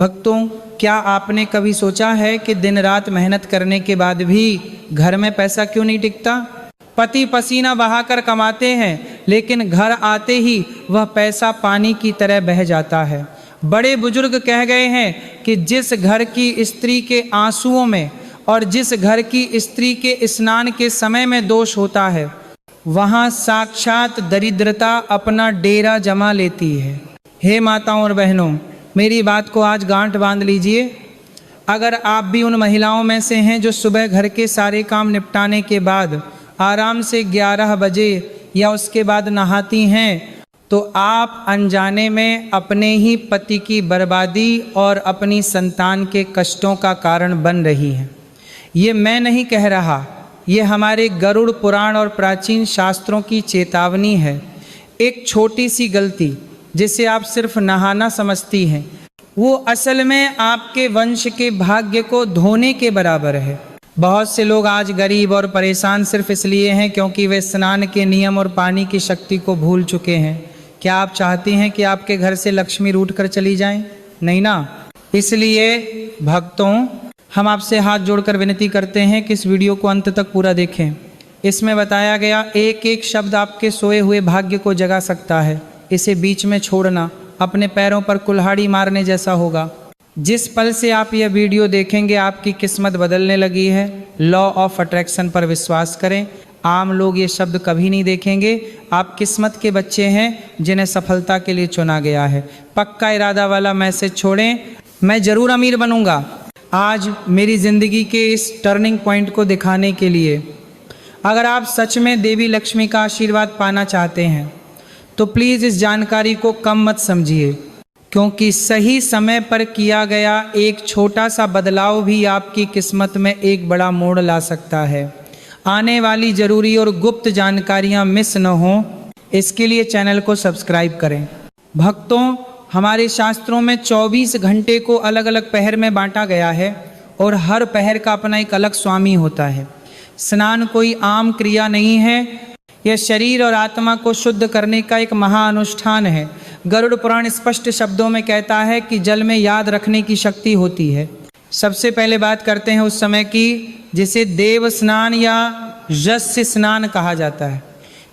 भक्तों, क्या आपने कभी सोचा है कि दिन रात मेहनत करने के बाद भी घर में पैसा क्यों नहीं टिकता? पति पसीना बहाकर कमाते हैं, लेकिन घर आते ही वह पैसा पानी की तरह बह जाता है। बड़े बुजुर्ग कह गए हैं कि जिस घर की स्त्री के आंसुओं में और जिस घर की स्त्री के स्नान के समय में दोष होता है, वहाँ साक्षात दरिद्रता अपना डेरा जमा लेती है। हे माताओं और बहनों, मेरी बात को आज गांठ बांध लीजिए। अगर आप भी उन महिलाओं में से हैं जो सुबह घर के सारे काम निपटाने के बाद आराम से 11 बजे या उसके बाद नहाती हैं, तो आप अनजाने में अपने ही पति की बर्बादी और अपनी संतान के कष्टों का कारण बन रही हैं। ये मैं नहीं कह रहा, ये हमारे गरुड़ पुराण और प्राचीन शास्त्रों की चेतावनी है। एक छोटी सी गलती जिसे आप सिर्फ नहाना समझती हैं, वो असल में आपके वंश के भाग्य को धोने के बराबर है। बहुत से लोग आज गरीब और परेशान सिर्फ इसलिए हैं क्योंकि वे स्नान के नियम और पानी की शक्ति को भूल चुके हैं। क्या आप चाहती हैं कि आपके घर से लक्ष्मी रूठ कर चली जाएं? नहीं ना। इसलिए भक्तों, हम आपसे हाथ जोड़कर विनती करते हैं कि इस वीडियो को अंत तक पूरा देखें। इसमें बताया गया एक एक शब्द आपके सोए हुए भाग्य को जगा सकता है। इसे बीच में छोड़ना अपने पैरों पर कुल्हाड़ी मारने जैसा होगा। जिस पल से आप यह वीडियो देखेंगे आपकी किस्मत बदलने लगी है। लॉ ऑफ अट्रैक्शन पर विश्वास करें। आम लोग ये शब्द कभी नहीं देखेंगे। आप किस्मत के बच्चे हैं जिन्हें सफलता के लिए चुना गया है। पक्का इरादा वाला मैसेज छोड़ें, मैं ज़रूर अमीर बनूंगा। आज मेरी ज़िंदगी के इस टर्निंग पॉइंट को दिखाने के लिए अगर आप सच में देवी लक्ष्मी का आशीर्वाद पाना चाहते हैं तो प्लीज़ इस जानकारी को कम मत समझिए, क्योंकि सही समय पर किया गया एक छोटा सा बदलाव भी आपकी किस्मत में एक बड़ा मोड़ ला सकता है। आने वाली ज़रूरी और गुप्त जानकारियां मिस न हों, इसके लिए चैनल को सब्सक्राइब करें। भक्तों, हमारे शास्त्रों में 24 घंटे को अलग अलग पहर में बांटा गया है और हर पहर का अपना एक अलग स्वामी होता है। स्नान कोई आम क्रिया नहीं है, यह शरीर और आत्मा को शुद्ध करने का एक महाअनुष्ठान है। गरुड़ पुराण स्पष्ट शब्दों में कहता है कि जल में याद रखने की शक्ति होती है। सबसे पहले बात करते हैं उस समय की जिसे देव स्नान या यस्य स्नान कहा जाता है।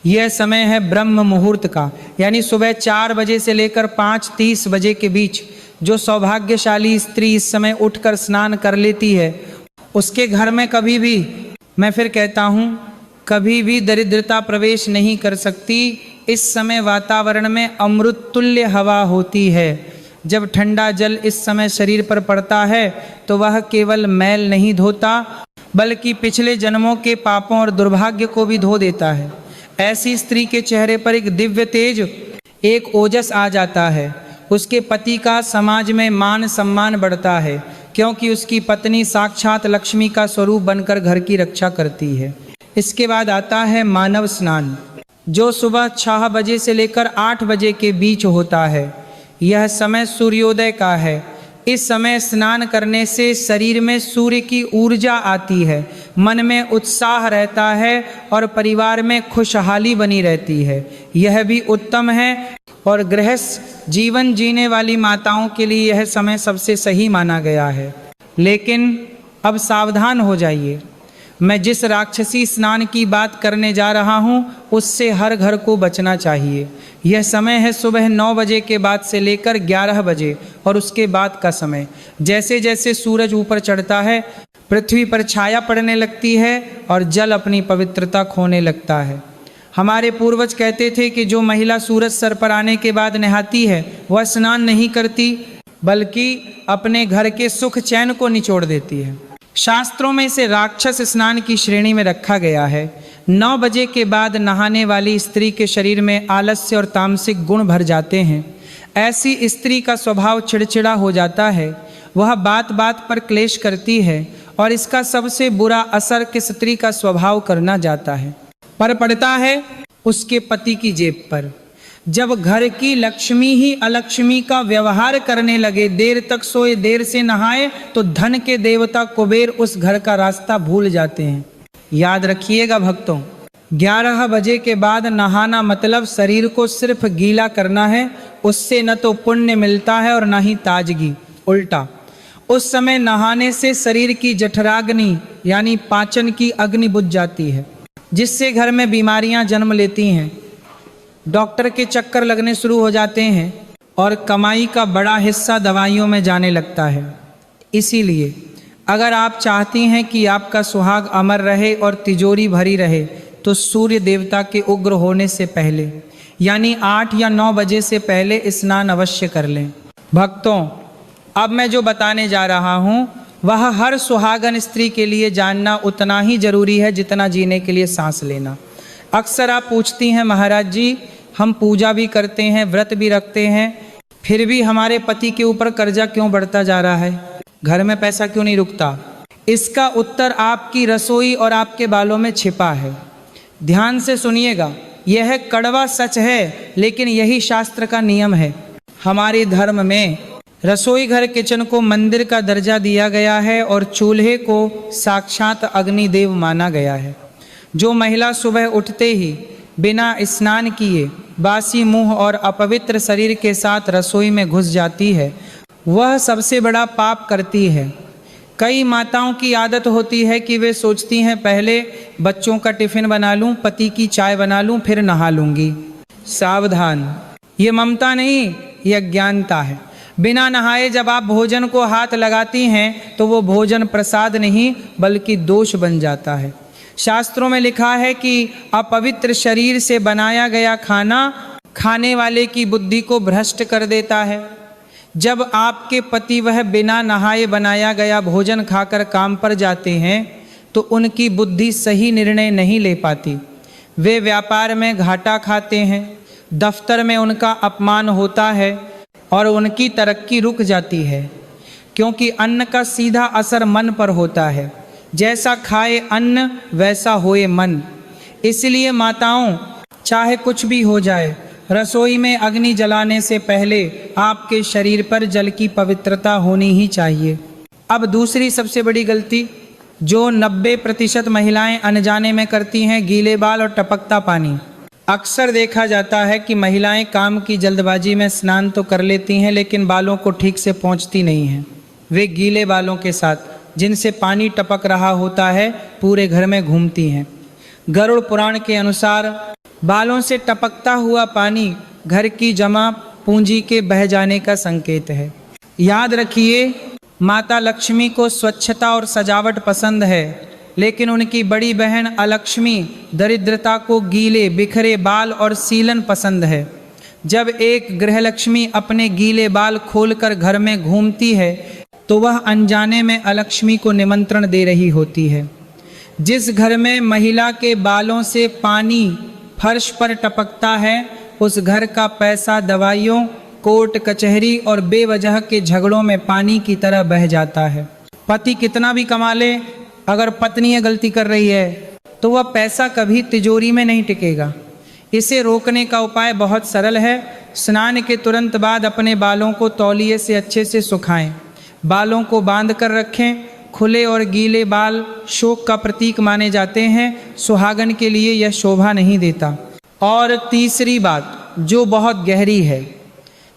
यह समय है ब्रह्म मुहूर्त का, यानी सुबह 4 बजे से लेकर 5:30 बजे के बीच। जो सौभाग्यशाली स्त्री इस समय उठकर स्नान कर लेती है, उसके घर में कभी भी, मैं फिर कहता हूँ, कभी भी दरिद्रता प्रवेश नहीं कर सकती। इस समय वातावरण में अमृत तुल्य हवा होती है। जब ठंडा जल इस समय शरीर पर पड़ता है तो वह केवल मैल नहीं धोता, बल्कि पिछले जन्मों के पापों और दुर्भाग्य को भी धो देता है। ऐसी स्त्री के चेहरे पर एक दिव्य तेज, एक ओजस आ जाता है। उसके पति का समाज में मान सम्मान बढ़ता है, क्योंकि उसकी पत्नी साक्षात लक्ष्मी का स्वरूप बनकर घर की रक्षा करती है। इसके बाद आता है मानव स्नान, जो सुबह 6 बजे से लेकर 8 बजे के बीच होता है। यह समय सूर्योदय का है। इस समय स्नान करने से शरीर में सूर्य की ऊर्जा आती है, मन में उत्साह रहता है और परिवार में खुशहाली बनी रहती है। यह भी उत्तम है और गृहस्थ जीवन जीने वाली माताओं के लिए यह समय सबसे सही माना गया है। लेकिन अब सावधान हो जाइए, मैं जिस राक्षसी स्नान की बात करने जा रहा हूँ उससे हर घर को बचना चाहिए। यह समय है सुबह 9 बजे के बाद से लेकर 11 बजे और उसके बाद का समय। जैसे जैसे सूरज ऊपर चढ़ता है, पृथ्वी पर छाया पड़ने लगती है और जल अपनी पवित्रता खोने लगता है। हमारे पूर्वज कहते थे कि जो महिला सूरज सर पर आने के बाद नहाती है वह स्नान नहीं करती, बल्कि अपने घर के सुख चैन को निचोड़ देती है। शास्त्रों में इसे राक्षस स्नान की श्रेणी में रखा गया है। 9 बजे के बाद नहाने वाली स्त्री के शरीर में आलस्य और तामसिक गुण भर जाते हैं। ऐसी स्त्री का स्वभाव चिड़चिड़ा हो जाता है। वह बात बात पर क्लेश करती है और इसका सबसे बुरा असर किस स्त्री का स्वभाव करना जाता है पर पड़ता है उसके पति की जेब पर। जब घर की लक्ष्मी ही अलक्ष्मी का व्यवहार करने लगे, देर तक सोए देर से नहाए, तो धन के देवता कुबेर उस घर का रास्ता भूल जाते हैं। याद रखिएगा भक्तों, 11 बजे के बाद नहाना मतलब शरीर को सिर्फ गीला करना है। उससे न तो पुण्य मिलता है और न ही ताजगी। उल्टा। उस समय नहाने से शरीर की जठराग्नि यानी पाचन की अग्नि बुझ जाती है, जिससे घर में बीमारियां जन्म लेती हैं, डॉक्टर के चक्कर लगने शुरू हो जाते हैं और कमाई का बड़ा हिस्सा दवाइयों में जाने लगता है। इसीलिए अगर आप चाहती हैं कि आपका सुहाग अमर रहे और तिजोरी भरी रहे, तो सूर्य देवता के उग्र होने से पहले यानी 8 या 9 बजे से पहले स्नान अवश्य कर लें। भक्तों, अब मैं जो बताने जा रहा हूँ वह हर सुहागन स्त्री के लिए जानना उतना ही जरूरी है जितना जीने के लिए सांस लेना। अक्सर आप पूछती हैं, महाराज जी हम पूजा भी करते हैं, व्रत भी रखते हैं, फिर भी हमारे पति के ऊपर कर्जा क्यों बढ़ता जा रहा है, घर में पैसा क्यों नहीं रुकता? इसका उत्तर आपकी रसोई और आपके बालों में छिपा है। ध्यान से सुनिएगा, यह कड़वा सच है, लेकिन यही शास्त्र का नियम है। हमारे धर्म में रसोई घर किचन को मंदिर का दर्जा दिया गया है और चूल्हे को साक्षात अग्निदेव माना गया है। जो महिला सुबह उठते ही बिना स्नान किए बासी मुंह और अपवित्र शरीर के साथ रसोई में घुस जाती है, वह सबसे बड़ा पाप करती है। कई माताओं की आदत होती है कि वे सोचती हैं पहले बच्चों का टिफिन बना लूं, पति की चाय बना लूं, फिर नहा लूंगी। सावधान, ये ममता नहीं, ये अज्ञानता है। बिना नहाए जब आप भोजन को हाथ लगाती हैं तो वो भोजन प्रसाद नहीं बल्कि दोष बन जाता है। शास्त्रों में लिखा है कि अपवित्र शरीर से बनाया गया खाना खाने वाले की बुद्धि को भ्रष्ट कर देता है। जब आपके पति वह बिना नहाए बनाया गया भोजन खाकर काम पर जाते हैं तो उनकी बुद्धि सही निर्णय नहीं ले पाती। वे व्यापार में घाटा खाते हैं, दफ्तर में उनका अपमान होता है और उनकी तरक्की रुक जाती है, क्योंकि अन्न का सीधा असर मन पर होता है। जैसा खाए अन्न वैसा होए मन। इसलिए माताओं, चाहे कुछ भी हो जाए, रसोई में अग्नि जलाने से पहले आपके शरीर पर जल की पवित्रता होनी ही चाहिए। अब दूसरी सबसे बड़ी गलती जो 90% महिलाएं अनजाने में करती हैं, गीले बाल और टपकता पानी। अक्सर देखा जाता है कि महिलाएं काम की जल्दबाजी में स्नान तो कर लेती हैं, लेकिन बालों को ठीक से पोंछती नहीं हैं। वे गीले बालों के साथ जिनसे पानी टपक रहा होता है पूरे घर में घूमती हैं। गरुड़ पुराण के अनुसार बालों से टपकता हुआ पानी घर की जमा पूंजी के बह जाने का संकेत है। याद रखिए, माता लक्ष्मी को स्वच्छता और सजावट पसंद है, लेकिन उनकी बड़ी बहन अलक्ष्मी दरिद्रता को गीले बिखरे बाल और सीलन पसंद है। जब एक गृहलक्ष्मी अपने गीले बाल खोलकर घर में घूमती है तो वह अनजाने में अलक्ष्मी को निमंत्रण दे रही होती है। जिस घर में महिला के बालों से पानी फर्श पर टपकता है, उस घर का पैसा दवाइयों, कोर्ट कचहरी और बेवजह के झगड़ों में पानी की तरह बह जाता है। पति कितना भी कमा ले, अगर पत्नी गलती कर रही है तो वह पैसा कभी तिजोरी में नहीं टिकेगा। इसे रोकने का उपाय बहुत सरल है। स्नान के तुरंत बाद अपने बालों को तौलिए से अच्छे से सुखाएं, बालों को बांध कर रखें। खुले और गीले बाल शोक का प्रतीक माने जाते हैं, सुहागन के लिए यह शोभा नहीं देता। और तीसरी बात जो बहुत गहरी है,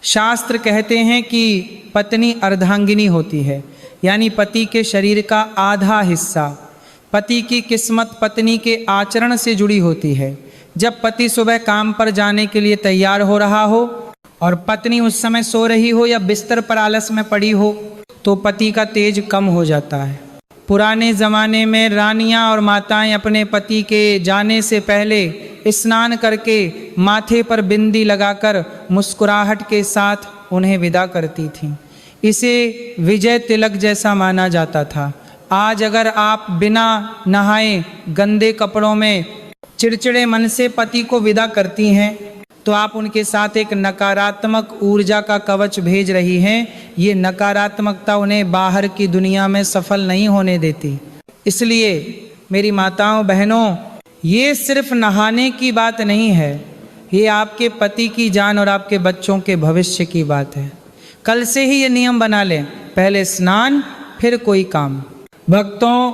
शास्त्र कहते हैं कि पत्नी अर्धांगिनी होती है, यानी पति के शरीर का आधा हिस्सा। पति की किस्मत पत्नी के आचरण से जुड़ी होती है। जब पति सुबह काम पर जाने के लिए तैयार हो रहा हो और पत्नी उस समय सो रही हो या बिस्तर पर आलस में पड़ी हो तो पति का तेज कम हो जाता है। पुराने ज़माने में रानियां और माताएं अपने पति के जाने से पहले स्नान करके माथे पर बिंदी लगाकर मुस्कुराहट के साथ उन्हें विदा करती थीं। इसे विजय तिलक जैसा माना जाता था। आज अगर आप बिना नहाए गंदे कपड़ों में चिड़चिड़े मन से पति को विदा करती हैं तो आप उनके साथ एक नकारात्मक ऊर्जा का कवच भेज रही हैं। ये नकारात्मकता उन्हें बाहर की दुनिया में सफल नहीं होने देती। इसलिए मेरी माताओं बहनों, ये सिर्फ नहाने की बात नहीं है, ये आपके पति की जान और आपके बच्चों के भविष्य की बात है। कल से ही ये नियम बना लें, पहले स्नान फिर कोई काम। भक्तों,